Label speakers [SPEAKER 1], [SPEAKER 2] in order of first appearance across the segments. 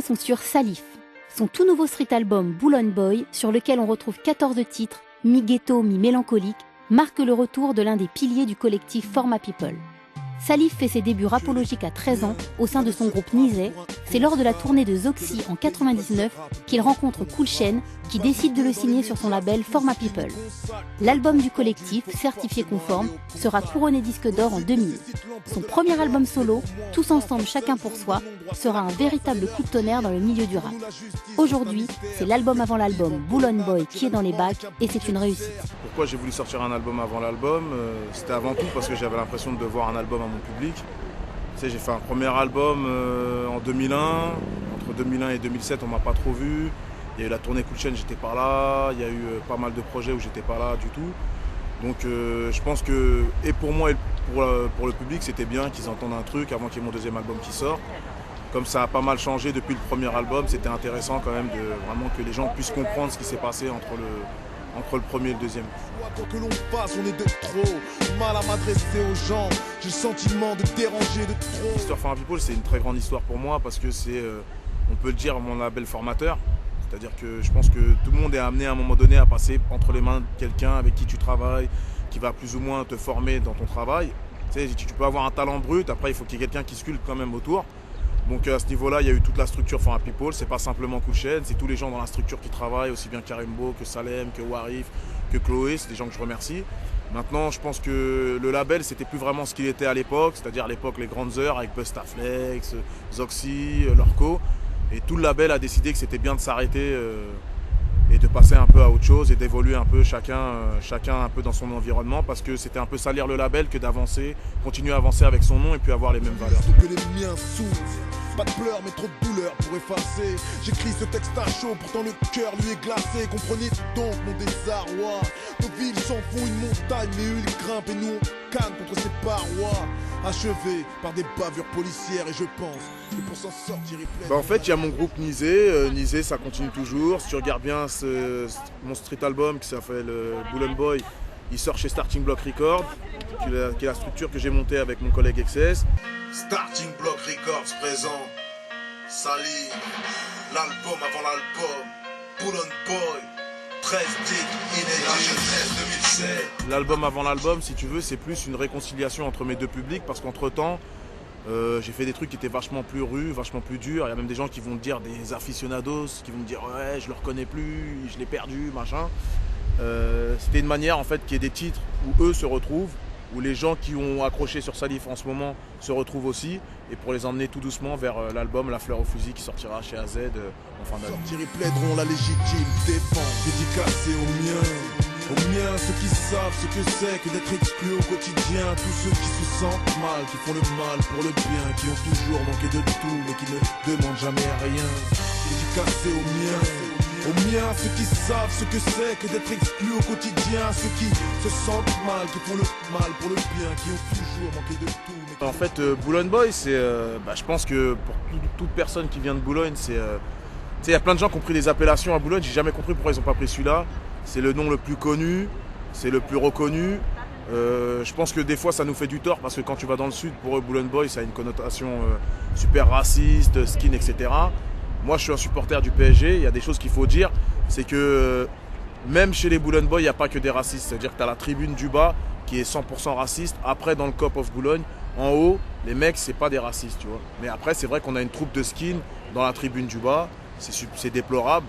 [SPEAKER 1] sont sur Salif, son tout nouveau street album Boulogne Boy, sur lequel on retrouve 14 titres, mi-ghetto, mi-mélancolique, marque le retour de l'un des piliers du collectif Format People. Salif fait ses débuts rapologiques à 13 ans au sein de son groupe Nizet. C'est lors de la tournée de Zoxy en 99 qu'il rencontre Cool Chain qui décide de le signer sur son label Format People. L'album du collectif, certifié conforme, sera couronné disque d'or en 2000. Son premier album solo, Tous ensemble chacun pour soi, sera un véritable coup de tonnerre dans le milieu du rap. Aujourd'hui, c'est l'album avant l'album Boulogne Boy qui est dans les bacs et c'est une réussite.
[SPEAKER 2] Pourquoi j'ai voulu sortir un album avant l'album? C'était avant tout parce que j'avais l'impression de devoir un album à mon public. Tu sais, j'ai fait un premier album en 2001. Entre 2001 et 2007, on m'a pas trop vu. Il y a eu la tournée Cool Chain, j'étais pas là. Il y a eu pas mal de projets où j'étais pas là du tout. Donc je pense que, et pour moi et pour le public, c'était bien qu'ils entendent un truc avant qu'il y ait mon deuxième album qui sort. Comme ça a pas mal changé depuis le premier album, c'était intéressant quand même de vraiment que les gens puissent comprendre ce qui s'est passé entre le premier et le deuxième.
[SPEAKER 3] Quoi que l'on fasse, on est de trop. Mal à m'adresser aux gens, j'ai le sentiment de déranger de trop.
[SPEAKER 2] L'histoire Format People, c'est une très grande histoire pour moi parce que c'est, on peut le dire, mon label formateur. C'est-à-dire que je pense que tout le monde est amené à un moment donné à passer entre les mains de quelqu'un avec qui tu travailles, qui va plus ou moins te former dans ton travail. Tu sais, tu peux avoir un talent brut, après il faut qu'il y ait quelqu'un qui sculpte quand même autour. Donc à ce niveau-là, il y a eu toute la structure Format People, c'est pas simplement Cool Chain, c'est tous les gens dans la structure qui travaillent, aussi bien Karimbo, que Salem, que Warif, que Chloé, c'est des gens que je remercie. Maintenant, je pense que le label, c'était plus vraiment ce qu'il était à l'époque, c'est-à-dire à l'époque les grandes heures avec Bustaflex, Zoxy, Lorco. Et tout le label a décidé que c'était bien de s'arrêter et de passer un peu à autre chose et d'évoluer un peu chacun un peu dans son environnement parce que c'était un peu salir le label que d'avancer, continuer à avancer avec son nom et puis avoir les mêmes valeurs.
[SPEAKER 3] Que les miens souffrent. Pas de pleurs mais trop de douleurs pour effacer. J'écris ce texte à chaud, pourtant le cœur lui est glacé. Comprenez donc mon désarroi. Nos villes s'en font une montagne, mais eux ils grimpent et nous on canne contre ces parois. Achevés par des bavures policières et je pense que pour s'en sortir il plaît.
[SPEAKER 2] En fait il y a mon groupe Nizet, Nizet ça continue toujours. Si tu regardes bien mon street album qui s'appelle Boulogne Boy, il sort chez Starting Block Records, qui est la structure que j'ai montée avec mon collègue XS.
[SPEAKER 3] Starting Block Records présent. Salif, l'album avant l'album. Boulogne Boy, 13 titres inédits. 2007.
[SPEAKER 2] L'album avant l'album, si tu veux, c'est plus une réconciliation entre mes deux publics parce qu'entre-temps, j'ai fait des trucs qui étaient vachement plus rudes, vachement plus durs. Il y a même des gens qui vont me dire, des aficionados, qui vont me dire ouais, je le reconnais plus, je l'ai perdu, machin. C'était une manière en fait qu'il y ait des titres où eux se retrouvent, où les gens qui ont accroché sur Salif en ce moment se retrouvent aussi, et pour les emmener tout doucement vers l'album La Fleur au Fusil qui sortira chez AZ en fin d'année.
[SPEAKER 3] Sortir, ils plaideront la légitime défense, dédicacée aux miens, ceux qui savent ce que c'est que d'être exclus au quotidien, tous ceux qui se sentent mal, qui font le mal pour le bien, qui ont toujours manqué de tout mais qui ne demandent jamais rien. Dédicacée aux miens, ceux qui savent ce que c'est que d'être exclus au quotidien, ceux qui se sentent mal, qui font le mal pour le bien, qui ont toujours manqué de tout. Mais
[SPEAKER 2] En fait, Boulogne Boy, c'est, je pense que pour toute personne qui vient de Boulogne, c'est, il y a plein de gens qui ont pris des appellations à Boulogne. J'ai jamais compris pourquoi ils n'ont pas pris celui-là. C'est le nom le plus connu, c'est le plus reconnu. Je pense que des fois ça nous fait du tort parce que quand tu vas dans le sud, pour eux Boulogne Boy ça a une connotation super raciste, skin, etc. Moi je suis un supporter du PSG, il y a des choses qu'il faut dire, c'est que même chez les Boulogne Boy il n'y a pas que des racistes, c'est-à-dire que tu as la tribune du bas qui est 100% raciste, après dans le Cop of Boulogne, en haut, les mecs c'est pas des racistes, tu vois. Mais après c'est vrai qu'on a une troupe de skin dans la tribune du bas, c'est déplorable.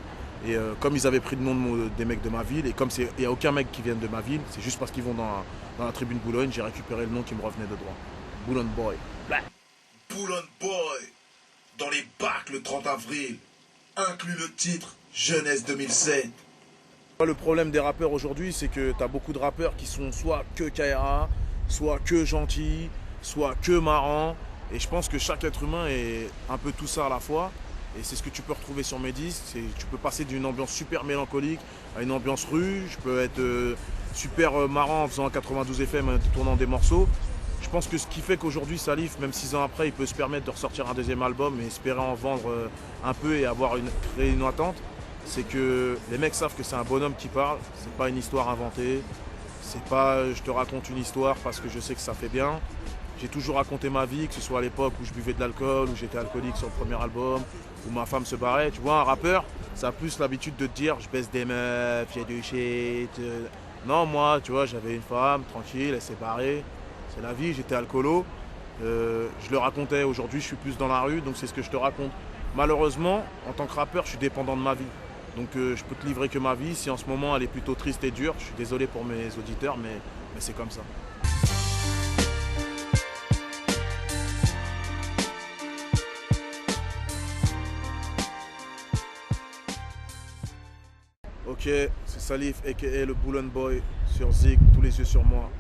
[SPEAKER 2] Et comme ils avaient pris le nom des mecs de ma ville, et comme il n'y a aucun mec qui vient de ma ville, c'est juste parce qu'ils vont dans la tribune Boulogne, j'ai récupéré le nom qui me revenait de droit. Boulogne Boy.
[SPEAKER 3] Boulogne Boy, dans les bacs le 30 avril, inclut le titre Jeunesse 2007.
[SPEAKER 2] Le problème des rappeurs aujourd'hui, c'est que tu as beaucoup de rappeurs qui sont soit que KRA, soit que gentils, soit que marrants. Et je pense que chaque être humain est un peu tout ça à la fois. Et c'est ce que tu peux retrouver sur mes disques. Tu peux passer d'une ambiance super mélancolique à une ambiance rue. Je peux être super marrant en faisant un 92 FM, en tournant des morceaux. Je pense que ce qui fait qu'aujourd'hui Salif, même 6 ans après, il peut se permettre de ressortir un deuxième album et espérer en vendre un peu et créer une attente, c'est que les mecs savent que c'est un bonhomme qui parle. C'est pas une histoire inventée. C'est pas je te raconte une histoire parce que je sais que ça fait bien. J'ai toujours raconté ma vie, que ce soit à l'époque où je buvais de l'alcool, où j'étais alcoolique sur le premier album, où ma femme se barrait. Tu vois, un rappeur, ça a plus l'habitude de te dire je baisse des meufs, j'ai du shit. Non, moi, tu vois, j'avais une femme, tranquille, elle s'est barrée. C'est la vie, j'étais alcoolo. Je le racontais, aujourd'hui je suis plus dans la rue, donc c'est ce que je te raconte. Malheureusement, en tant que rappeur, je suis dépendant de ma vie. Donc je peux te livrer que ma vie. Si en ce moment elle est plutôt triste et dure, je suis désolé pour mes auditeurs, mais c'est comme ça. Ok, c'est Salif aka le Boulogne Boy sur Zig, tous les yeux sur moi.